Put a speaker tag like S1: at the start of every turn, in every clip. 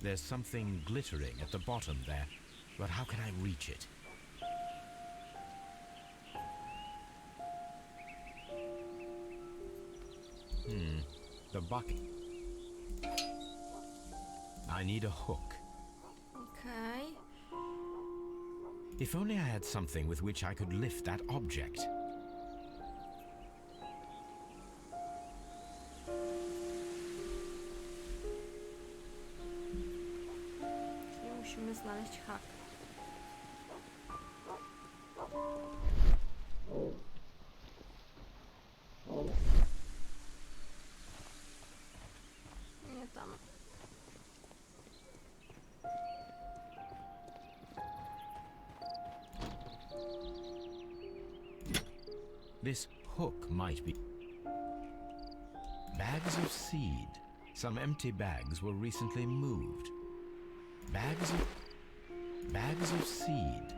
S1: There's something glittering at the bottom there, but how can I reach it? The bucket. I need a hook.
S2: Okej.
S1: If only I had something with which I could lift that object.
S2: Czyli musimy znaleźć hak. Nie tam.
S1: This hook might be... Bags of seed. Some empty bags were recently moved. Bags of seed.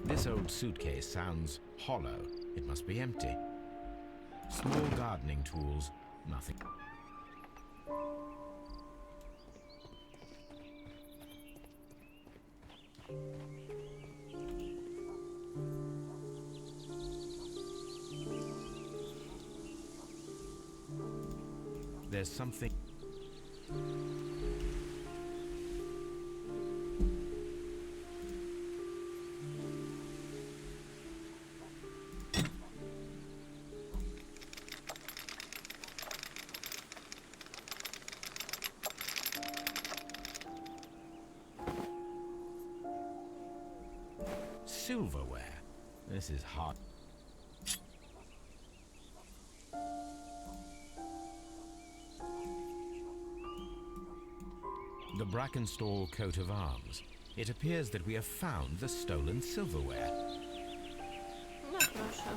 S1: This old suitcase sounds hollow. It must be empty. Small gardening tools, nothing. There's something... Silverware. This is hard. The Brackenstall coat of arms. It appears that we have found the stolen silverware.
S2: No proszę.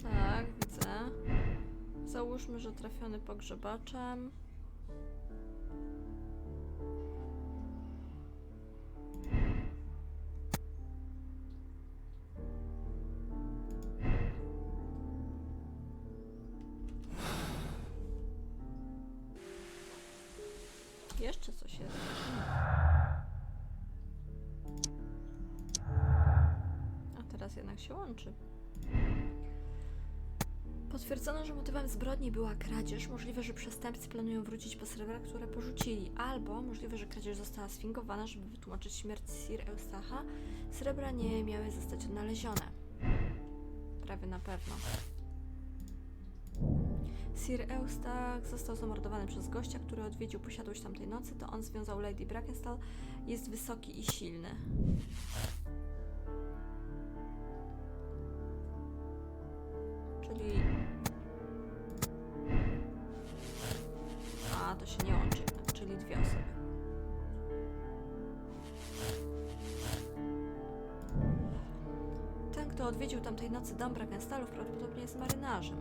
S2: Tak, widzę. Załóżmy, że trafiony pogrzebaczem. Jeszcze coś jest. A teraz jednak się łączy. Potwierdzono, że motywem zbrodni była kradzież. Możliwe, że przestępcy planują wrócić po srebra, które porzucili. Albo możliwe, że kradzież została sfingowana, żeby wytłumaczyć śmierć Sir Eustacha. Srebra nie miały zostać odnalezione. Prawie na pewno. Sir Eustach został zamordowany przez gościa, który odwiedził posiadłość tamtej nocy. To on związał Lady Brackenstall. Jest wysoki i silny. Czyli... A, to się nie łączy jednak, czyli dwie osoby. Ten, kto odwiedził tamtej nocy dom Brackenstallów, prawdopodobnie jest marynarzem.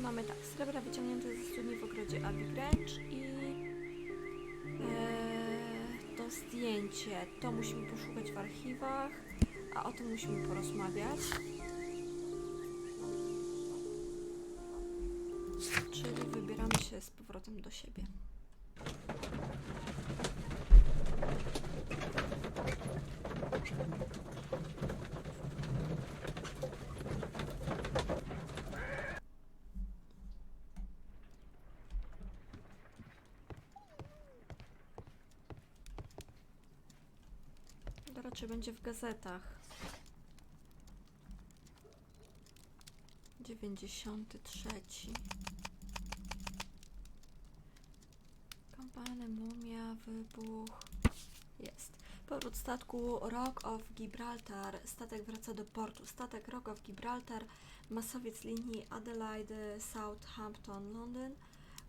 S2: Mamy tak, srebra wyciągnięte ze studni w ogrodzie Abbey Grange i to zdjęcie, to musimy poszukać w archiwach, a o tym musimy porozmawiać. Czyli wybieramy się z powrotem do siebie. To raczej będzie w gazetach. 93. Kampania, mumia, wybuch. Jest. Powrót statku Rock of Gibraltar. Statek wraca do portu. Statek Rock of Gibraltar, masowiec linii Adelaide, Southampton, Londyn,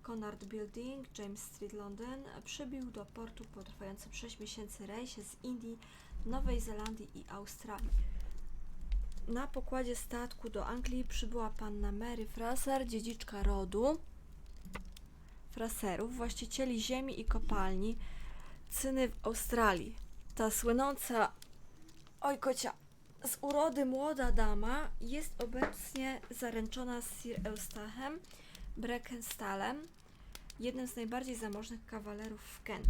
S2: Connard Building, James Street, Londyn, przybił do portu po trwającym 6 miesięcy rejsie z Indii, Nowej Zelandii i Australii. Na pokładzie statku do Anglii przybyła panna Mary Fraser, dziedziczka rodu Fraserów, właścicieli ziemi i kopalni Cyny w Australii. Ta słynąca, oj kocia, z urody młoda dama jest obecnie zaręczona z Sir Eustachem Breckenstallem, jednym z najbardziej zamożnych kawalerów w Kent.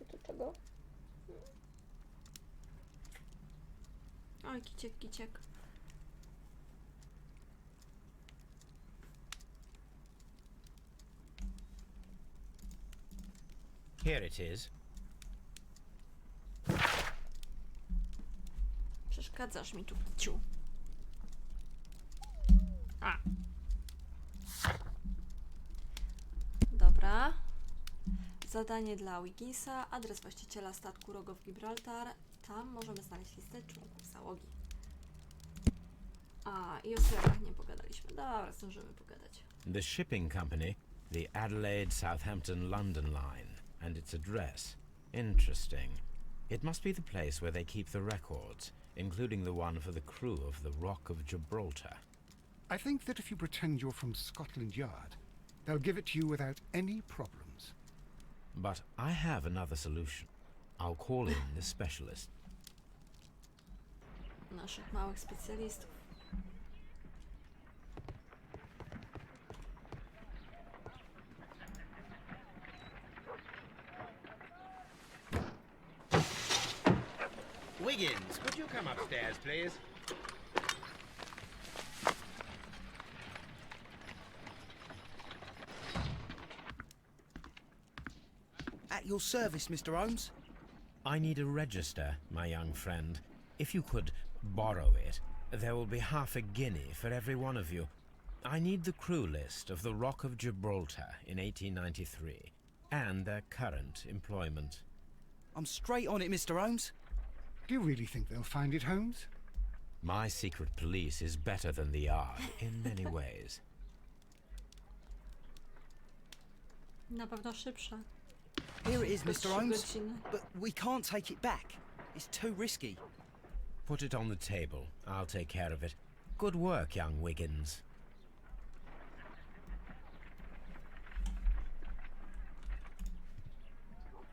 S2: To czego? Oj, kiciek, kiciek.
S1: Here it is.
S2: Przeszkadzasz mi tu, kiciu. A. Dobra. Zadanie dla Wigginsa. Adres właściciela statku Rock of Gibraltar. Tam możemy znaleźć listę członków załogi. A, i o srebrach nie pogadaliśmy. Dobra, zdążymy pogadać.
S1: The shipping company, the Adelaide, Southampton, London line, and its address. Interesting. It must be the place where they keep the records, including the one for the crew of the Rock of Gibraltar.
S3: I think that if you pretend you're from Scotland Yard, they'll give it to you without any problems.
S1: But I have another solution. I'll call in the specialist.
S2: Naszych małych specjalistów.
S4: Wiggins, could you come upstairs, please?
S5: At your service, Mr. Holmes.
S1: I need a register, my young friend. If you could borrow it, there will be half a guinea for every one of you. I need the crew list of the Rock of Gibraltar in 1893, and their current employment.
S5: I'm straight on it, Mr. Holmes.
S3: Do you really think they'll find it, Holmes?
S1: My secret police is better than the Yard in many ways.
S2: Na pewno szybsza.
S5: Here it is,
S2: Tylko
S5: Mr.
S2: 3
S5: Holmes.
S2: godziny.
S5: But we can't take it back. It's too risky.
S1: Put it on the table. I'll take care of it. Good work, young Wiggins.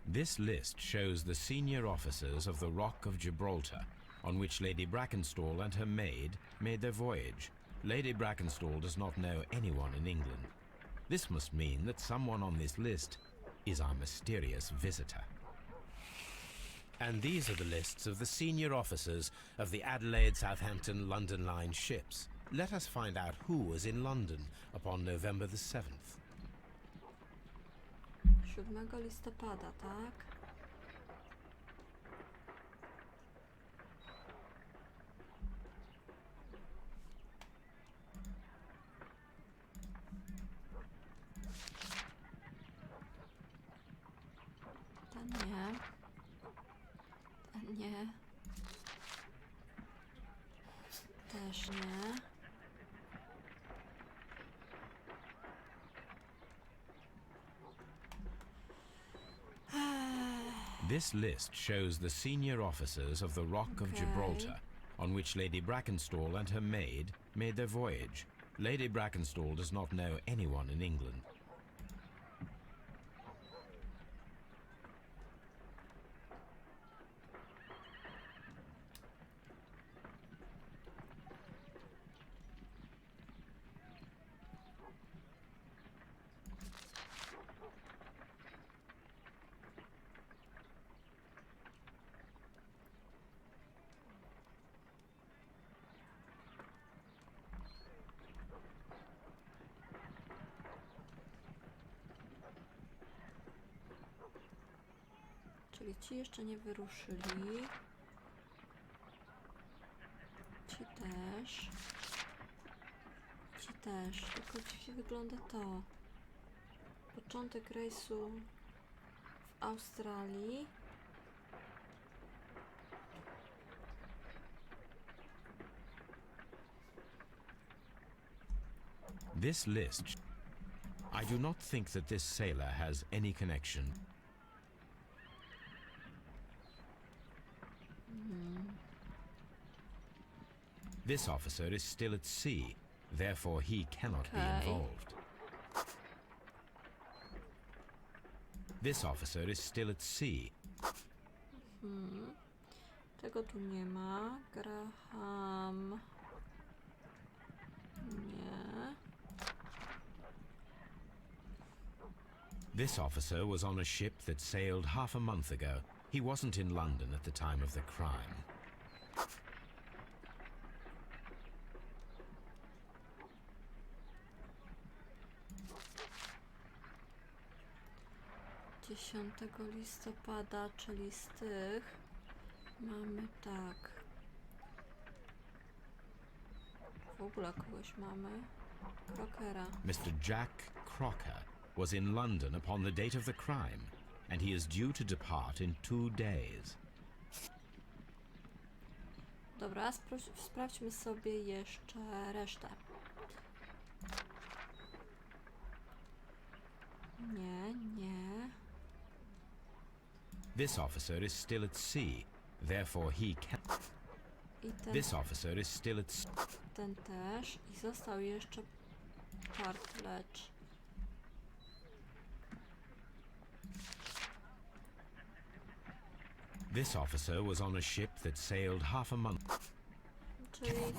S1: This list shows the senior officers of the Rock of Gibraltar, on which Lady Brackenstall and her maid made their voyage. Lady Brackenstall does not know anyone in England. This must mean that someone on this list is our mysterious visitor. And these are the lists of the senior officers of the Adelaide, Southampton, London line ships. Let us find out who was in London upon November the 7th.
S2: 7 listopada, tak? Ten nie. Ten nie. Też nie.
S1: This list shows the senior officers of the Rock of
S2: Okay.
S1: Gibraltar, on which Lady Brackenstall and her maid made their voyage. Lady Brackenstall does not know anyone in England.
S2: Czyli ci jeszcze nie wyruszyli. Ci też. Ci też. Tylko dziwnie wygląda to. Początek rejsu w Australii.
S1: This list... I do not think that this sailor has any connection. This officer is still at sea, therefore he cannot be
S2: Okay.
S1: involved. This officer is still at sea.
S2: Tego tu nie ma. Graham. Nie.
S1: This officer was on a ship that sailed half a month ago. He wasn't in London at the time of the crime.
S2: Dziesiątego listopada, czyli z tych mamy tak. W ogóle kogoś mamy. Crockera.
S1: Mr. Jack Crocker was in London upon the date of the crime, and he is due to depart in 2 days.
S2: Dobra, sprawdźmy sobie jeszcze resztę. Nie, nie.
S1: This officer is still at sea, therefore he can...
S2: I
S1: This officer is still at sea.
S2: ten też. I został jeszcze Partledge.
S1: This officer was on a ship that sailed half a month...
S2: Czyli...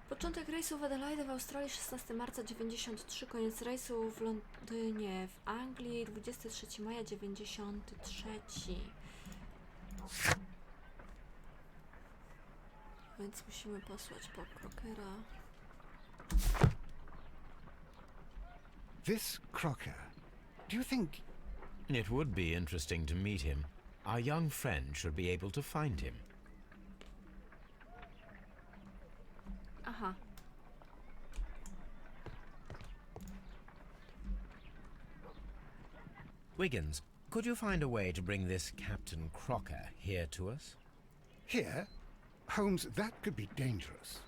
S2: Początek rejsu w Adelaide w Australii 16 marca 93, koniec rejsu w Londynie w Anglii 23 maja 93. Więc musimy posłać po Crockera.
S3: This Crocker, do you think...
S1: It would be interesting to meet him. Our young friend should be able to find him.
S2: Aha.
S1: Wiggins, could you find a way to bring this Captain Crocker here to us?
S3: Here? Holmes, that could be dangerous.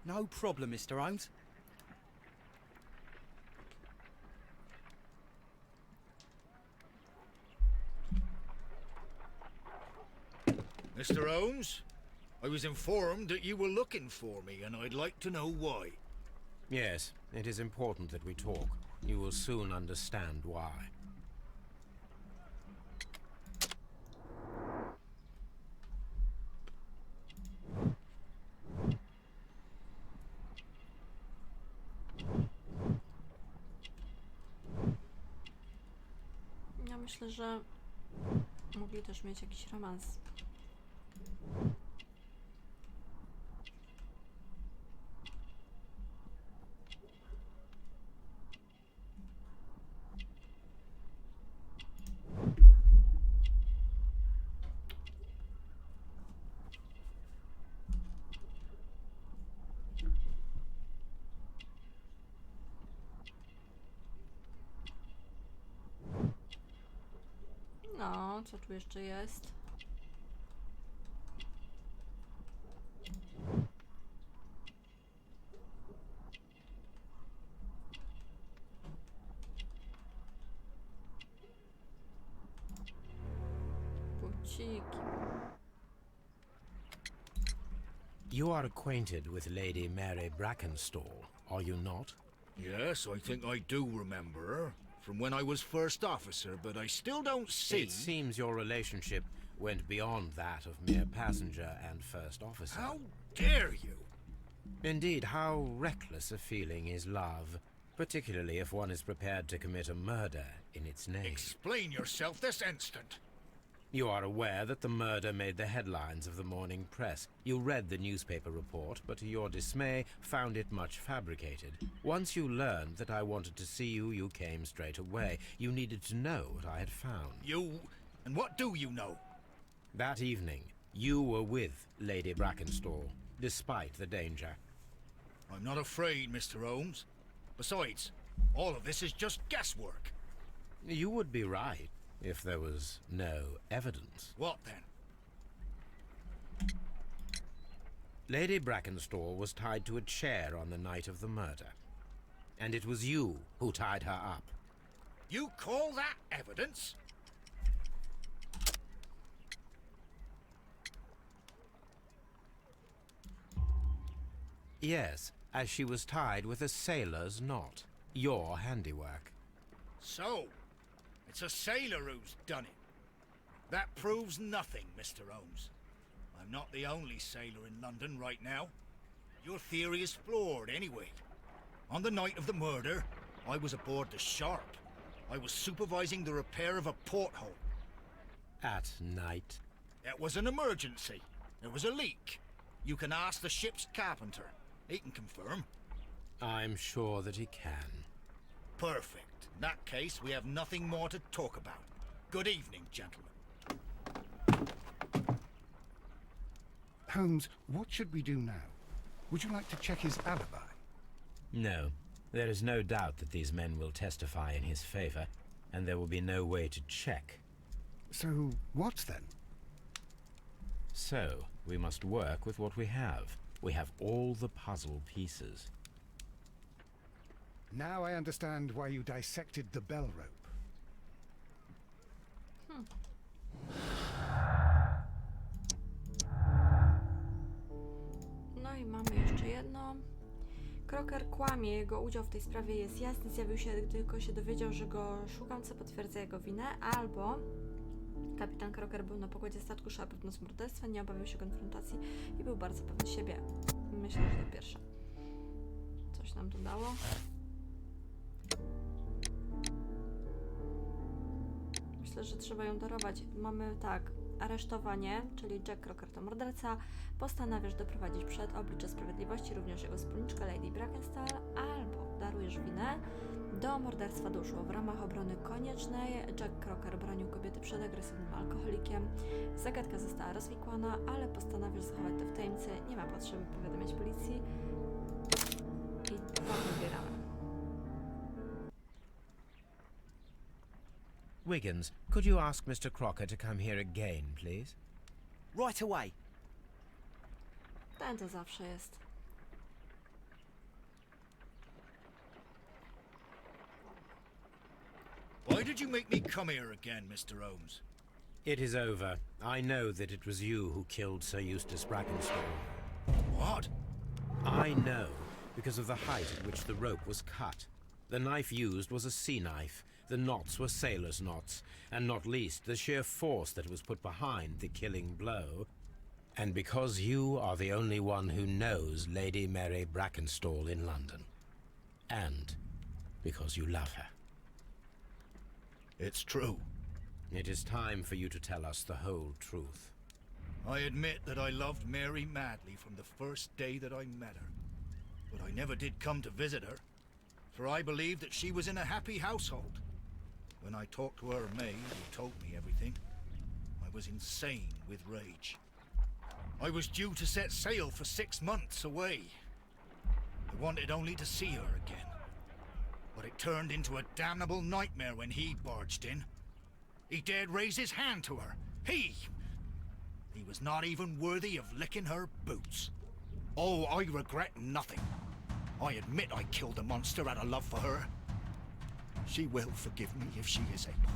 S5: No problem, Mr. Holmes.
S6: Mr. Holmes, I was informed that you were looking for me, and I'd like to know why.
S1: Yes, it is important that we talk. You will soon understand why.
S2: Ja myślę, że mogli też mieć jakiś romans. No, co tu jeszcze jest? Buciki.
S1: You are acquainted with Lady Mary Brackenstall, are you not?
S6: Yes, I think I do remember her. From when I was first officer, but I still don't see...
S1: It seems your relationship went beyond that of mere passenger and first officer.
S6: How dare you?
S1: Indeed, how reckless a feeling is love, particularly if one is prepared to commit a murder in its name.
S6: Explain yourself this instant.
S1: You are aware that the murder made the headlines of the morning press. You read the newspaper report, but to your dismay, found it much fabricated. Once you learned that I wanted to see you, you came straight away. You needed to know what I had found.
S6: You... and what do you know?
S1: That evening, you were with Lady Brackenstall, despite the danger.
S6: I'm not afraid, Mr. Holmes. Besides, all of this is just guesswork.
S1: You would be right if there was no evidence.
S6: What then?
S1: Lady Brackenstall was tied to a chair on the night of the murder. And it was you who tied her up.
S6: You call that evidence?
S1: Yes, as she was tied with a sailor's knot. Your handiwork.
S6: So, it's a sailor who's done it. That proves nothing, Mr. Holmes. I'm not the only sailor in London right now. Your theory is flawed anyway. On the night of the murder, I was aboard the Sharp. I was supervising the repair of a porthole.
S1: At night?
S6: It was an emergency. There was a leak. You can ask the ship's carpenter. He can confirm.
S1: I'm sure that he can.
S6: Perfect. In that case, we have nothing more to talk about. Good evening, gentlemen.
S3: Holmes, what should we do now? Would you like to check his alibi?
S1: No. There is no doubt that these men will testify in his favor, and there will be no way to check.
S3: So, what then?
S1: So, we must work with what we have. We have all the puzzle pieces.
S3: Now I understand why you dissected the bell rope.
S2: No i mamy jeszcze jedno. Crocker kłamie, jego udział w tej sprawie jest jasny, zjawił się, gdy tylko się dowiedział, że go szukam, co potwierdza jego winę, albo kapitan Crocker był na pokładzie statku Sharp w noc morderstwa, nie obawiał się konfrontacji i był bardzo pewny siebie. Myślę, że to pierwsze. Coś nam tu dało. Myślę, że trzeba ją darować. Mamy tak, aresztowanie, czyli Jack Crocker to morderca, postanawiasz doprowadzić przed oblicze sprawiedliwości również jego wspólniczkę Lady Brackenstall, albo darujesz winę. Do morderstwa doszło w ramach obrony koniecznej. Jack Crocker bronił kobiety przed agresywnym alkoholikiem. Zagadka została rozwikłana, ale postanawiasz zachować to w tajemnicy. Nie ma potrzeby powiadamiać policji. I tak wybieramy.
S1: Wiggins, could you ask Mr. Crocker to come here again, please?
S5: Right away.
S2: Ten to zawsze jest.
S6: Why did you make me come here again, Mr. Holmes?
S1: It is over. I know that it was you who killed Sir Eustace Brackenstall.
S6: What?
S1: I know, because of the height at which the rope was cut. The knife used was a sea knife. The knots were sailor's knots, and not least the sheer force that was put behind the killing blow. And because you are the only one who knows Lady Mary Brackenstall in London. And because you love her.
S6: It's true.
S1: It is time for you to tell us the whole truth.
S6: I admit that I loved Mary madly from the first day that I met her. But I never did come to visit her, for I believed that she was in a happy household. When I talked to her maid, who told me everything, I was insane with rage. I was due to set sail for 6 months away. I wanted only to see her again. But it turned into a damnable nightmare when he barged in. He dared raise his hand to her. He was not even worthy of licking her boots. Oh, I regret nothing. I admit I killed the monster out of love for her. She will forgive me if she is able.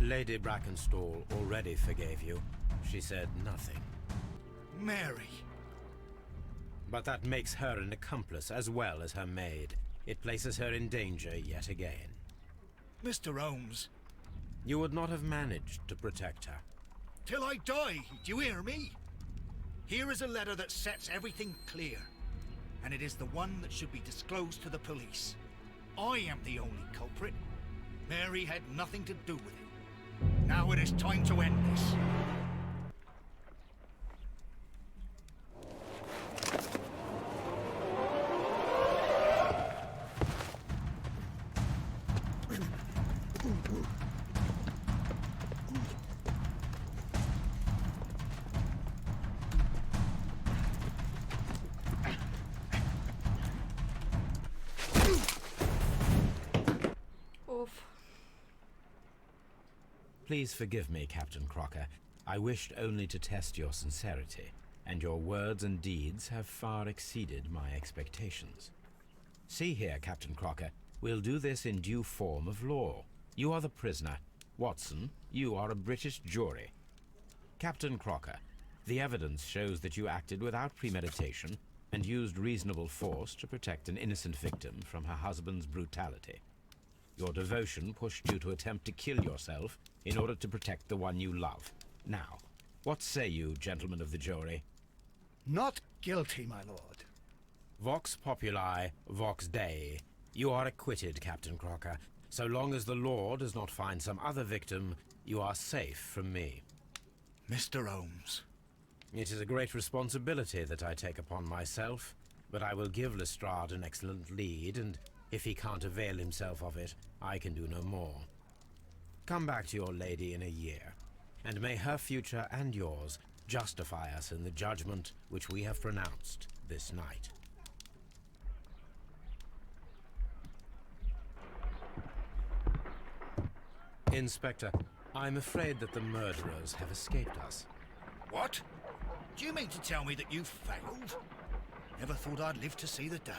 S1: Lady Brackenstall already forgave you. She said nothing.
S6: Mary.
S1: But that makes her an accomplice as well as her maid. It places her in danger yet again.
S6: Mr. Holmes.
S1: You would not have managed to protect her.
S6: Till I die, do you hear me? Here is a letter that sets everything clear. And it is the one that should be disclosed to the police. I am the only culprit. Mary had nothing to do with it. Now it is time to end this.
S1: Please forgive me, Captain Crocker. I wished only to test your sincerity, and your words and deeds have far exceeded my expectations. See here, Captain Crocker, we'll do this in due form of law. You are the prisoner. Watson, you are a British jury. Captain Crocker, the evidence shows that you acted without premeditation and used reasonable force to protect an innocent victim from her husband's brutality. Your devotion pushed you to attempt to kill yourself in order to protect the one you love. Now, what say you, gentlemen of the jury?
S3: Not guilty, my lord.
S1: Vox populi, vox dei. You are acquitted, Captain Crocker. So long as the law does not find some other victim, you are safe from me.
S6: Mr. Holmes.
S1: It is a great responsibility that I take upon myself, but I will give Lestrade an excellent lead, and if he can't avail himself of it, I can do no more. Come back to your lady in a year, and may her future and yours justify us in the judgment which we have pronounced this night. Inspector, I'm afraid that the murderers have escaped us.
S6: What? Do you mean to tell me that you failed? Never thought I'd live to see the day.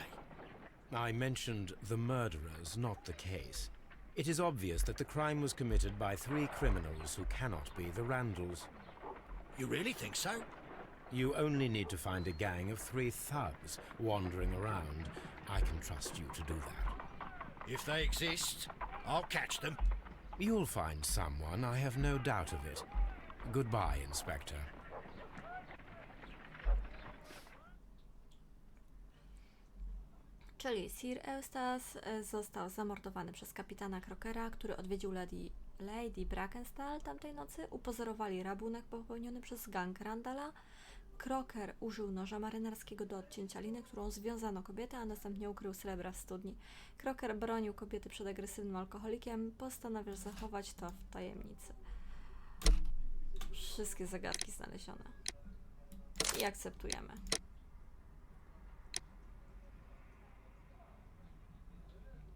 S1: I mentioned the murderers, not the case. It is obvious that the crime was committed by 3 criminals who cannot be the Randalls.
S6: You really think so?
S1: You only need to find a gang of 3 thugs wandering around. I can trust you to do that.
S6: If they exist, I'll catch them.
S1: You'll find someone, I have no doubt of it. Goodbye, Inspector.
S2: Czyli Sir Eustace został zamordowany przez kapitana Crockera, który odwiedził Lady Brackenstall tamtej nocy. Upozorowali rabunek popełniony przez gang Randalla. Crocker użył noża marynarskiego do odcięcia liny, którą związano kobietę, a następnie ukrył srebra w studni. Crocker bronił kobiety przed agresywnym alkoholikiem. Postanawia zachować to w tajemnicy. Wszystkie zagadki znalezione. I akceptujemy.